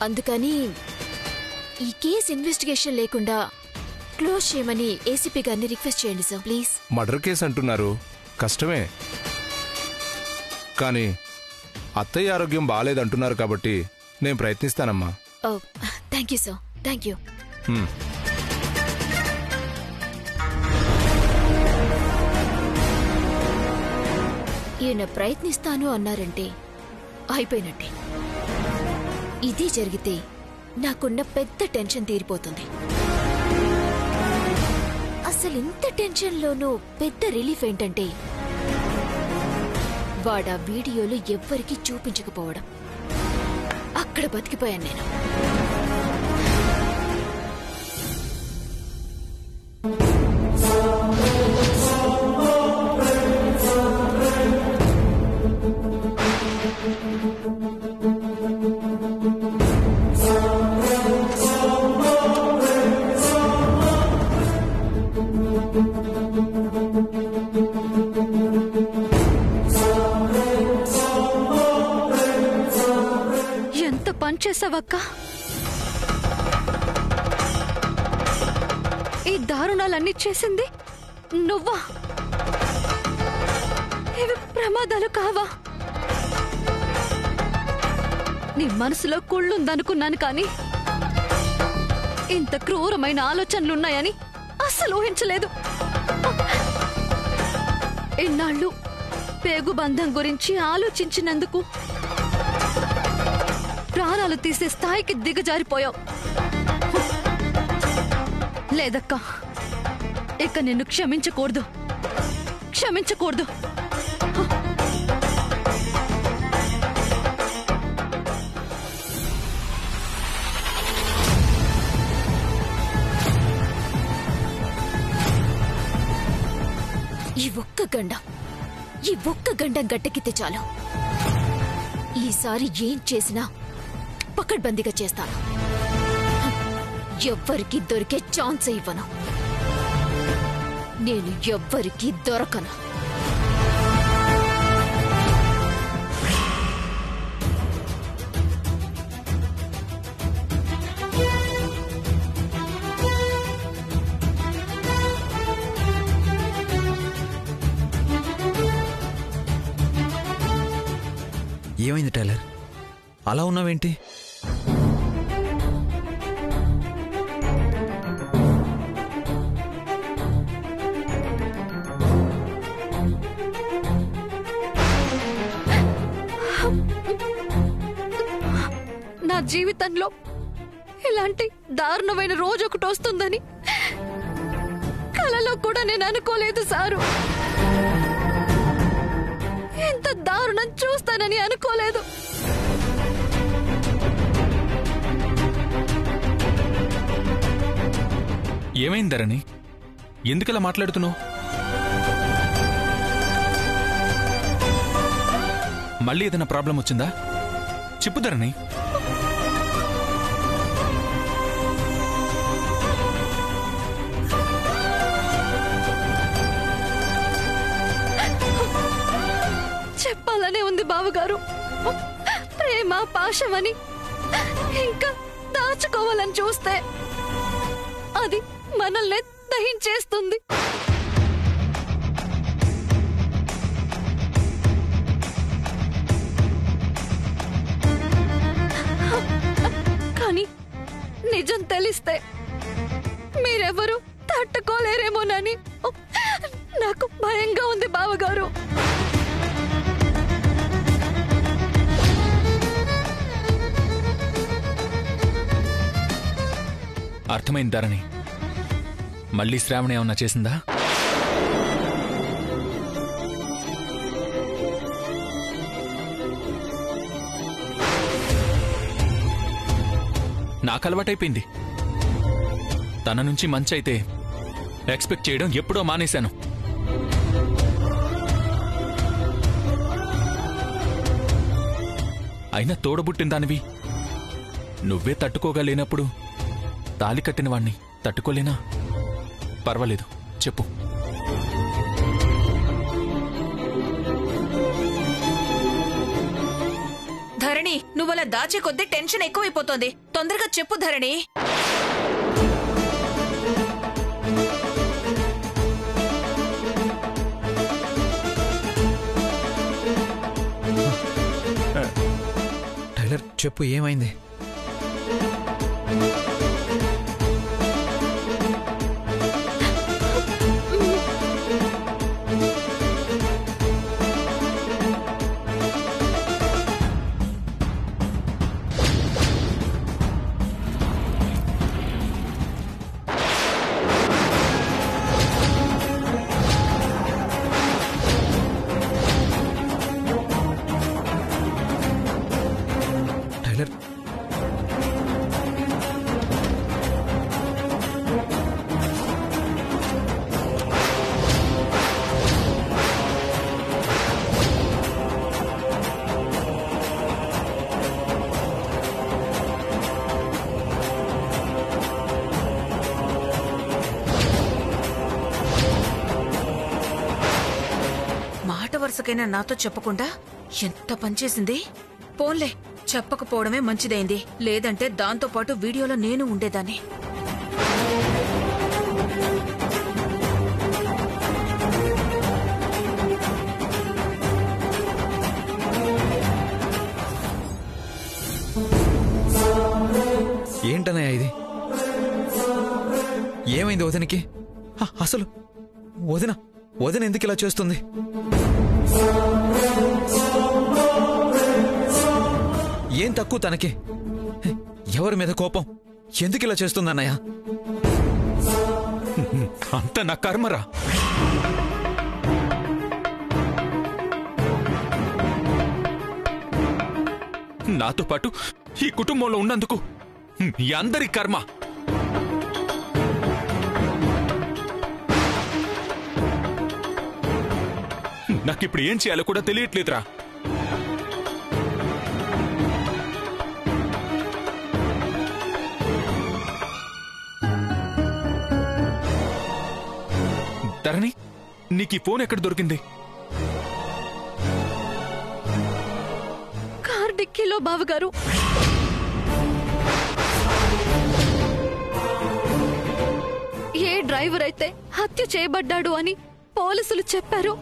అందుకని ఈ case investigation లేకుండా క్లోజ్ చేయమని ఏసీపీ గారిని రిక్వెస్ట్ చేయండి సార్ ప్లీజ్. మర్డర్ కేసు అంటున్నారు, కష్టమే. కానీ అత్తయ్య ఆరోగ్యం బాగాలేదంటున్నారు కాబట్టి నేను ప్రయత్నిస్తానమ్మా. Thank you sir, thank you. ఈయన ప్రయత్నిస్తాను అన్నారంటే అయిపోయినట్టే. ఇది జరిగితే నాకున్న పెద్ద టెన్షన్ తీరిపోతుంది. అసలు ఇంత టెన్షన్లోనూ పెద్ద రిలీఫ్ ఏంటంటే వాడా వీడియోలు ఎవ్వరికీ చూపించకపోవడం. అక్కడ బతికిపోయాను నేను. ఎంత పని చేసావక్క? ఈ దారుణాలన్నీ చేసింది నువ్వా? ఇవి ప్రమాదాలు కావా? నీ మనసులో కుళ్ళుందనుకున్నాను కానీ ఇంత క్రూరమైన ఆలోచనలున్నాయని అస్సలు ఊహించలేదు. ఇన్నాళ్ళు పేగుబంధం గురించి ఆలోచించినందుకు ప్రాణాలు తీసే స్థాయికి దిగజారిపోయావు. లేదక్కా, ఇక నిన్ను క్షమించకూడదు, క్షమించకూడదు. ఈ ఒక్క గండం గట్టెక్కితే చాలు. ఈసారి ఏం చేసినా పకడ్బందీగా చేస్తాను. ఎవ్వరికి దొరికే ఛాన్స్ ఇవ్వను. నేను ఎవ్వరికి దొరకను. ఏమైంది టైలర్, అలా ఉన్నావేంటి? నా జీవితంలో ఇలాంటి దారుణమైన రోజు ఒకటి వస్తుందని కలలో కూడా నేను అనుకోలేదు సారు. ఎంత దారుణం చూస్తానని అనుకోలేదు. ఏమైంది ధరణి? ఎందుకలా మాట్లాడుతున్నావు? మళ్ళీ ఏదైనా ప్రాబ్లం వచ్చిందా? చెప్పు ధరణి. చెప్పాలనే ఉంది బావగారు. ప్రేమ పాశమని ఇంకా దాచుకోవాలని చూస్తే అది మనల్ని దహించేస్తుంది. కానీ నిజం తెలిస్తే మీరెవరు తట్టుకోలేరేమోనని నాకు భయంగా ఉంది బావగారు. అర్థమైంది ధరణి. మళ్ళీ శ్రావణ ఏమన్నా చేసిందా? నాకు అలవాటైపోయింది. తన నుంచి మంచి అయితే ఎక్స్పెక్ట్ చేయడం ఎప్పుడో మానేశాను. అయినా తోడబుట్టిన దానివి నువ్వే తట్టుకోగలేనప్పుడు తాలి కట్టిన వాణ్ణి తట్టుకోలేనా? పర్వాలేదు, చెప్పు. ధరణి, నువ్వలా దాచే కొద్దీ టెన్షన్ ఎక్కువైపోతోంది. తొందరగా చెప్పు ధరణి. టైలర్ చెప్పు, ఏమైంది? టైలర్ మాట వరుసకైనా నాతో చెప్పకుండా ఎంత పనిచేసింది. పోన్లే, చెప్పకపోవడమే మంచిదైంది. లేదంటే దాంతో పాటు వీడియోలో నేను ఉండేదాన్ని. ఏంటన్నయ్య ఇది? ఏమైంది వదినకి? అసలు వదిన ఎందుకు ఇలా చేస్తుంది? ఏం తక్కువ తనకి? ఎవరి మీద కోపం? ఎందుకు ఇలా చేస్తుంది అన్నయ్య? అంత నా కర్మరా. నాతో పాటు ఈ కుటుంబంలో ఉన్నందుకు మీ అందరి కర్మ. నాకిప్పుడు ఏం చేయాలో కూడా తెలియట్లేదురా. ధరణి, నీకు ఈ ఫోన్ ఎక్కడ దొరికింది? కార్ డిక్కీలో బావగారు. ఏ డ్రైవర్ అయితే హత్య చేయబడ్డాడు అని పోలీసులు చెప్పారు,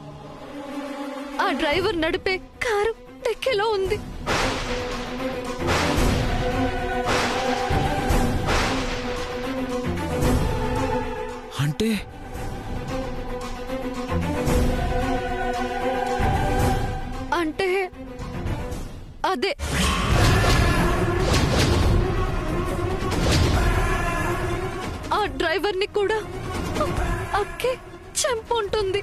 ఆ డ్రైవర్ నడిపే కారు డిక్కీలో ఉంది. అంటే అంటే అదే ఆ డ్రైవర్ని కూడా అక్కే చంపుంటుంది.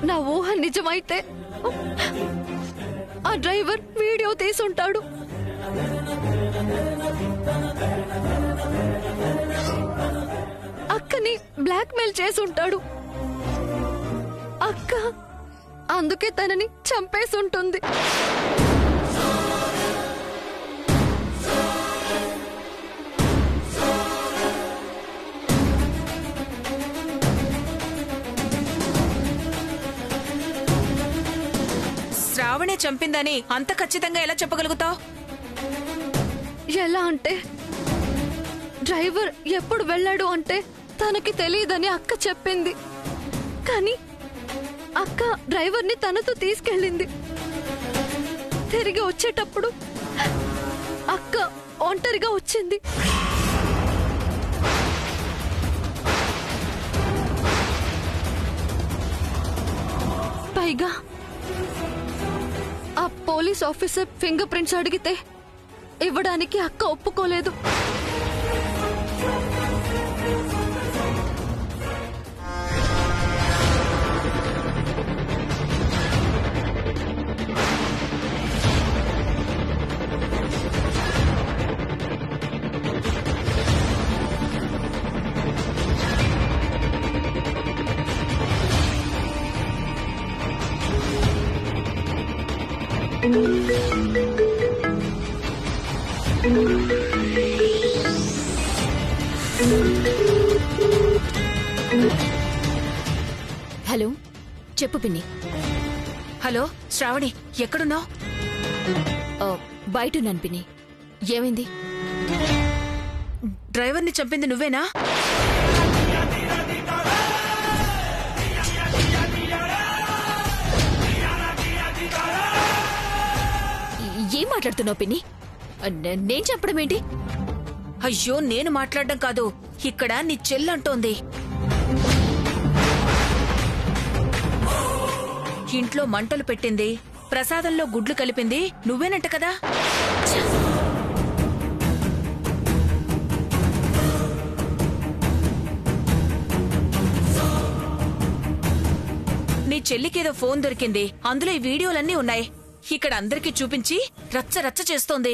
నా ఊహ నిజమైతే ఆ డ్రైవర్ వీడియో తీసుంటాడు. అక్కని బ్లాక్మెయిల్ చేసుంటాడు. అక్క అందుకే తనని చంపేసుంటుంది. శ్రావణే చంపిందని అంత ఖచ్చితంగా ఎలా చెప్పగలుగుతావు? ఎలా అంటే డ్రైవర్ ఎప్పుడు వెళ్ళాడు అంటే తనకి తెలియదని అక్క చెప్పింది. కానీ అక్క డ్రైవర్ని తనతో తీసుకెళ్ళింది. తిరిగి వచ్చేటప్పుడు అక్క ఒంటరిగా వచ్చింది. పైగా ఆ పోలీస్ ఆఫీసర్ ఫింగర్ ప్రింట్స్ అడిగితే ఇవ్వడానికి అక్క ఒప్పుకోలేదు. హలో, చెప్పు పిన్ని. హలో శ్రావణి, ఎక్కడున్నావు? బయటున్నాను పిన్ని. ఏమైంది? డ్రైవర్ని చంపింది నువ్వేనా? ఏం మాట్లాడుతున్నావు పిన్ని? నేను చెప్పడం ఏంటి? అయ్యో, నేను మాట్లాడడం కాదు, ఇక్కడ నీ చెల్లంటోంది. ఇంట్లో మంటలు పెట్టింది, ప్రసాదంలో గుడ్లు కలిపింది నువ్వేనంట కదా? నీ చెల్లికేదో ఫోన్ దొరికింది, అందులో ఈ వీడియోలన్నీ ఉన్నాయి. ఇక్కడ అందరికీ చూపించి రచ్చ రచ్చ చేస్తోంది.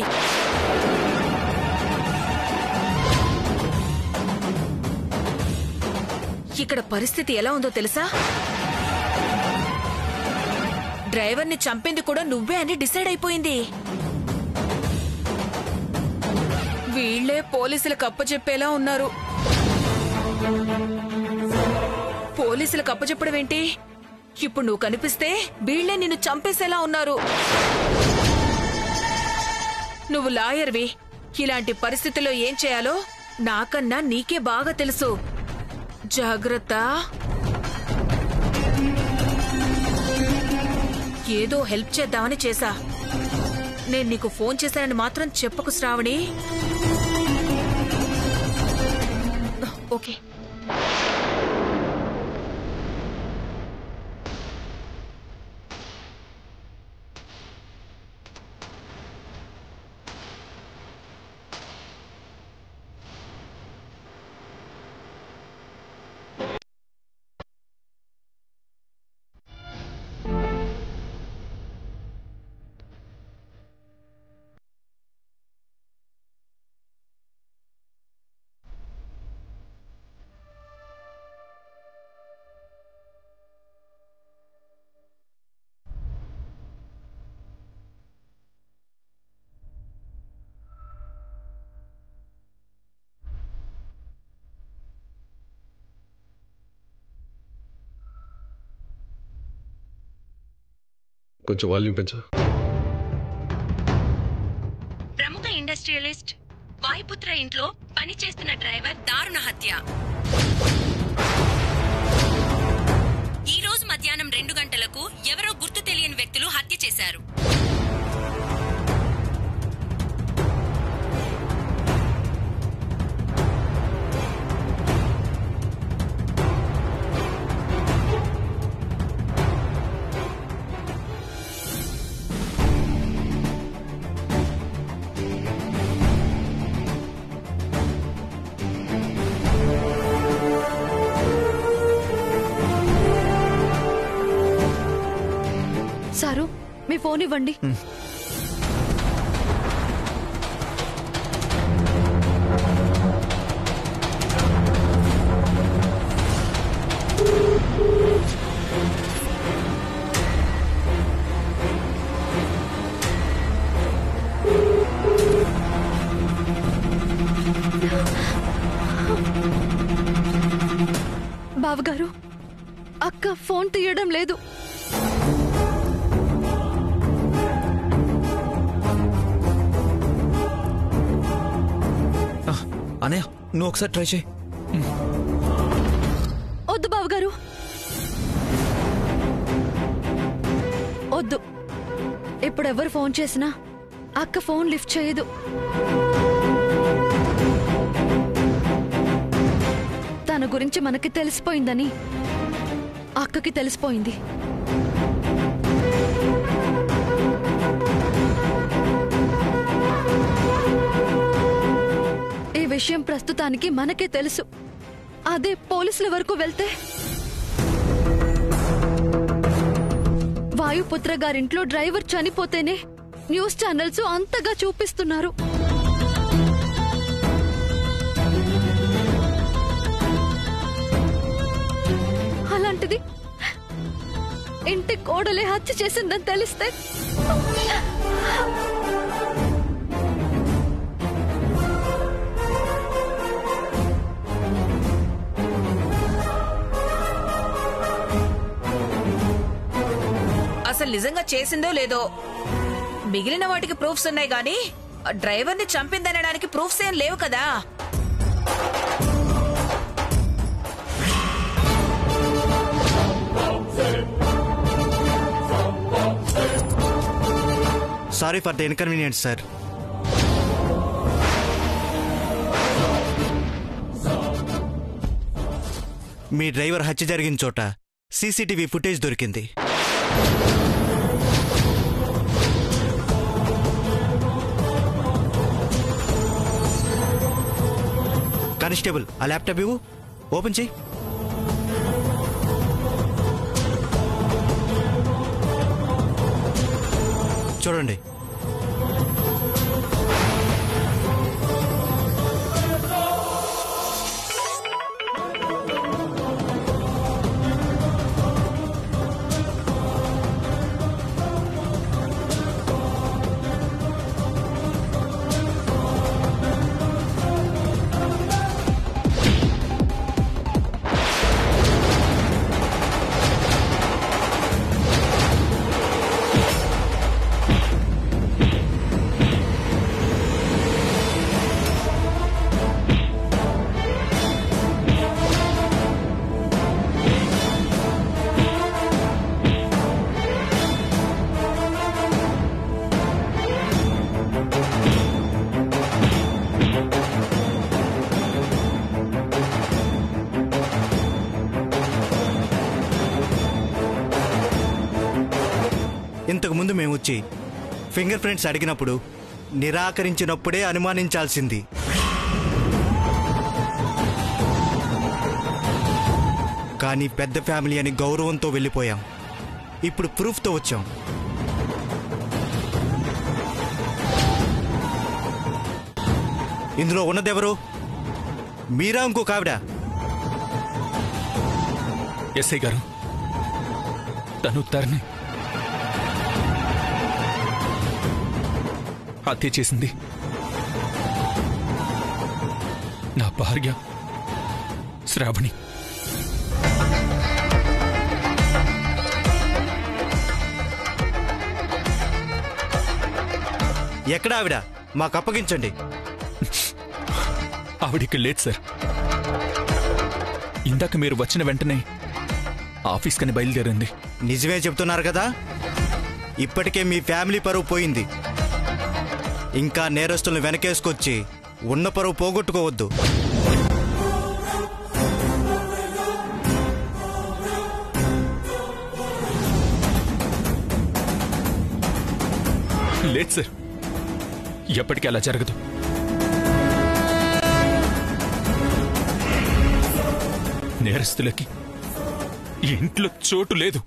ఇక్కడ పరిస్థితి ఎలా ఉందో తెలుసా? డ్రైవర్ని చంపింది కూడా నువ్వే అని డిసైడ్ అయిపోయింది. వీళ్లే పోలీసులకు అప్పచెప్పేలా ఉన్నారు. పోలీసులకు అప్పచెప్పడం ఏంటి? ఇప్పుడు నువ్వు కనిపిస్తే వీళ్లే నిన్ను చంపేసేలా ఉన్నారు. నువ్వు లాయర్వి, ఇలాంటి పరిస్థితుల్లో ఏం చేయాలో నాకన్నా నీకే బాగా తెలుసు. జాగ్రత్త. ఏదో హెల్ప్ చేద్దామని చేశా. నేను నీకు ఫోన్ చేశానని మాత్రం చెప్పకు శ్రావణి. ఓకే. కొంచెం వాల్యూమ్ పెంచా. ప్రముఖ ఇండస్ట్రియలిస్ట్ వాయుపుత్ర ఇంట్లో పనిచేస్తున్న డ్రైవర్ దారుణ హత్య. ఈ రోజు మధ్యాహ్నం 2 గంటలకు ఎవరో గుర్తు తెలియని వ్యక్తులు హత్య చేశారు. సారు, మీ ఫోన్ ఇవ్వండి. బావగారు, అక్క ఫోన్ తీయడం లేదు. అనయ్య, నువ్వు ఒకసారి ట్రై చేయి. వద్దు బావగారు, వద్దు. ఇప్పుడెవరు ఫోన్ చేసినా అక్క ఫోన్ లిఫ్ట్ చేయదు. తన గురించి మనకి తెలిసిపోయిందని అక్కకి తెలిసిపోయింది. ఈ విషయం ప్రస్తుతానికి మనకే తెలుసు. అదే పోలీసుల వరకు వెళ్తే వాయుపుత్ర గారింట్లో డ్రైవర్ చనిపోతేనే న్యూస్ ఛానల్స్ అంతగా చూపిస్తున్నారు. అలాంటిది ఇంటి కోడలే హత్య చేసిందని తెలిస్తే నిజంగా చేసిందో లేదో. మిగిలిన వాటికి ప్రూఫ్స్ ఉన్నాయి గానీ డ్రైవర్ని చంపిందనడానికి ప్రూఫ్స్ ఏం లేవు కదా. Sorry for the inconvenience sir. Me driver హత్య జరిగిన చోట సీసీటీవీ ఫుటేజ్ దొరికింది. కానిస్టేబుల్, ఆ ల్యాప్టాప్ ఇవ్వు, ఓపెన్ చెయ్యి. చూడండి. ఇంతకుముందు మేము వచ్చి ఫింగర్ ప్రింట్స్ అడిగినప్పుడు నిరాకరించినప్పుడే అనుమానించాల్సింది. కానీ పెద్ద ఫ్యామిలీ అని గౌరవంతో వెళ్ళిపోయాం. ఇప్పుడు ప్రూఫ్తో వచ్చాం. ఇందులో ఉన్నదెవరు? మీరా ఇంకొక ఆవిడ? ఎస్ఐ గారు, తను తరణి హత్య చేసింది నా భార్య శ్రావణి. ఎక్కడ ఆవిడ? మాకు అప్పగించండి. ఆవిడికి లేదు సార్. ఇందాక మీరు వచ్చిన వెంటనే ఆఫీస్కని బయలుదేరింది. నిజమే చెప్తున్నారు కదా? ఇప్పటికే మీ ఫ్యామిలీ పరువు పోయింది. ఇంకా నేరస్తులను వెనకేసుకొచ్చి ఉన్న పరువు పోగొట్టుకోవద్దు. లేదు సార్, ఎప్పటికీ అలా జరగదు. నేరస్తులకి ఇంట్లో చోటు లేదు.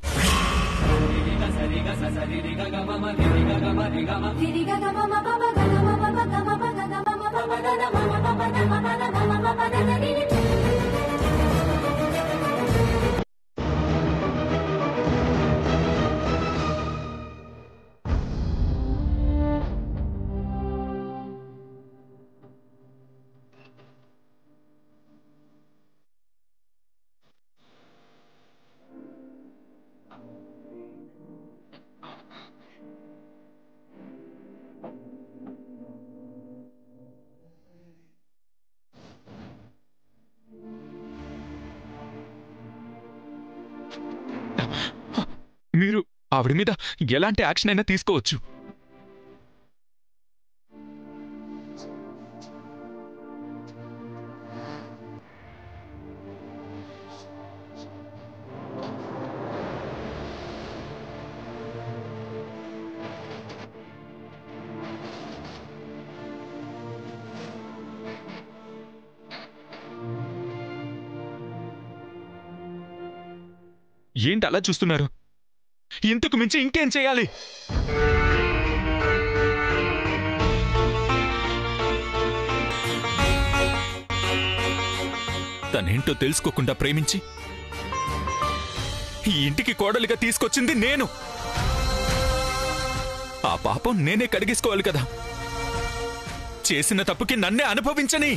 మీరు ఆవిడ మీద ఎలాంటి యాక్షన్ అయినా తీసుకోవచ్చు. ఏంటి అలా చూస్తున్నారు? ఇంతకు మించి ఇంకేం చేయాలి? తనేంటో తెలుసుకోకుండా ప్రేమించి ఈ ఇంటికి కోడలిగా తీసుకొచ్చింది నేను. ఆ పాపం నేనే కడిగేసుకోవాలి కదా. చేసిన తప్పుకి నన్నే అనుభవించని.